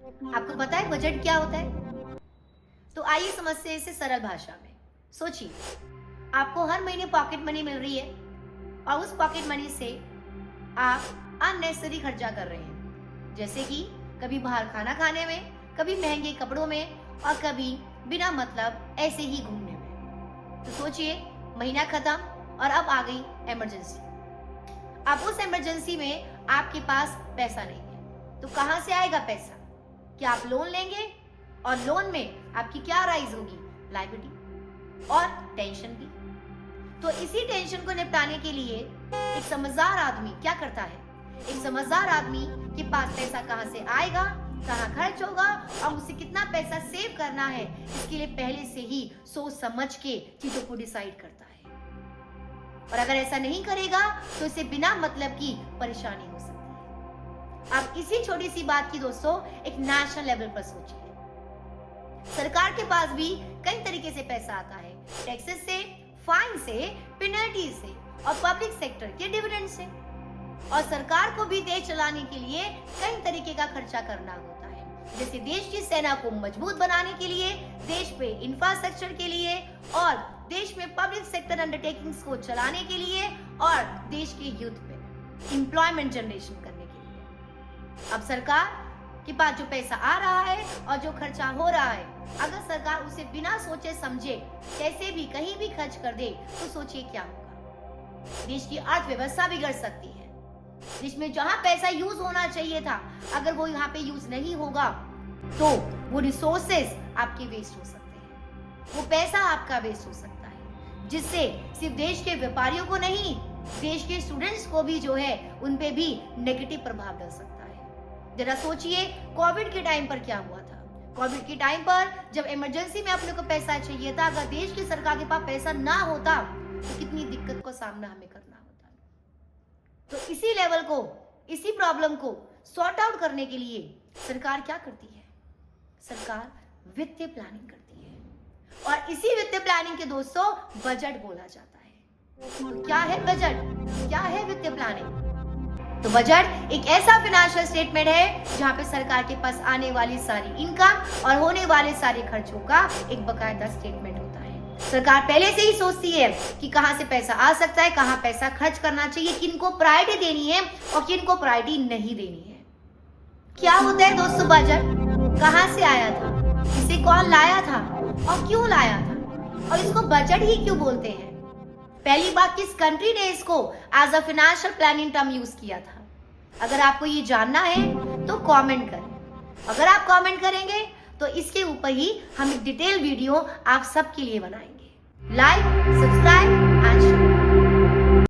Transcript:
आपको पता है बजट क्या होता है? तो आइए समझते हैं इसे सरल भाषा में। सोचिए, आपको हर महीने पॉकेट मनी मिल रही है और उस पॉकेट मनी से आप अननेसेसरी खर्चा कर रहे हैं, जैसे कि कभी बाहर खाना खाने में, कभी महंगे कपड़ों में और कभी बिना मतलब ऐसे ही घूमने में। तो सोचिए, महीना खत्म और अब आ गई इमरजेंसी। अब उस इमरजेंसी में आपके पास पैसा नहीं है, तो कहां से आएगा पैसा? क्या आप लोन लेंगे? और लोन में आपकी क्या राइज होगी? लायबिलिटी और टेंशन भी। तो इसी टेंशन को निपटाने के लिए एक समझदार आदमी क्या करता है? एक समझदार आदमी के पास पैसा कहां से आएगा, कहां खर्च होगा और उसे कितना पैसा सेव करना है, इसके लिए पहले से ही सोच समझ के चीजों को डिसाइड करता है। और अगर ऐसा नहीं करेगा तो इसे बिना मतलब की परेशानी हो सकती है। आप इसी छोटी सी बात की दोस्तों एक नेशनल लेवल पर सोचिए। सरकार के पास भी कई तरीके से पैसा आता है, टैक्सेस से, फाइन से, पेनल्टी से और पब्लिक सेक्टर के डिविडेंड से। और सरकार को भी देश चलाने के लिए कई तरीके का खर्चा करना होता है, जैसे देश की सेना को मजबूत बनाने के लिए, देश पे इंफ्रास्ट्रक्चर के लिए और देश में पब्लिक सेक्टर अंडरटेकिंग्स को चलाने के लिए और देश के यूथ पे एम्प्लॉयमेंट जनरेशन करने के लिए। अब सरकार के पास जो पैसा आ रहा है और जो खर्चा हो रहा है, अगर सरकार उसे बिना सोचे समझे कैसे भी कहीं भी खर्च कर दे तो सोचिए क्या होगा। देश की अर्थव्यवस्था बिगड़ सकती है। देश में जहां पैसा यूज होना चाहिए था, अगर वो यहाँ पे यूज नहीं होगा तो वो रिसोर्सेस आपके वेस्ट हो सकते हैं, वो पैसा आपका वेस्ट हो सकता है, जिससे सिर्फ देश के व्यापारियों को नहीं, देश के स्टूडेंट्स को भी जो है उन पे भी नेगेटिव प्रभाव डाल सकता है। जरा सोचिए, कोविड के टाइम पर क्या हुआ था। कोविड के टाइम पर जब इमरजेंसी में अपने को पैसा चाहिए था, अगर देश की सरकार के पास पैसा ना होता तो कितनी दिक्कत का सामना हमें करना होता। तो इसी लेवल को, इसी प्रॉब्लम को सॉर्ट आउट करने के लिए सरकार क्या करती है? सरकार वित्तीय प्लानिंग करती है और इसी वित्तीय प्लानिंग के दोस्तों बजट बोला जाता है। तो क्या है बजट? क्या है वित्तीय प्लानिंग? तो बजट एक ऐसा फाइनेंशियल स्टेटमेंट है जहां पे सरकार के पास आने वाली सारी इनकम और होने वाले सारे खर्चों का एक बकायदा स्टेटमेंट होता है। सरकार पहले से ही सोचती है कि कहां से पैसा आ सकता है, कहां पैसा खर्च करना चाहिए, किनको प्रायोरिटी देनी है और किनको प्रायोरिटी नहीं देनी है। क्या होता है दोस्तों बजट? कहां से आया था, इसे कौन लाया था और क्यों लाया था, और इसको बजट ही क्यों बोलते हैं? पहली बात, किस कंट्री ने इसको as a financial planning term use किया था? अगर आपको ये जानना है तो कमेंट करें। अगर आप कमेंट करेंगे तो इसके ऊपर ही हम एक डिटेल वीडियो आप सबके लिए बनाएंगे। Like, subscribe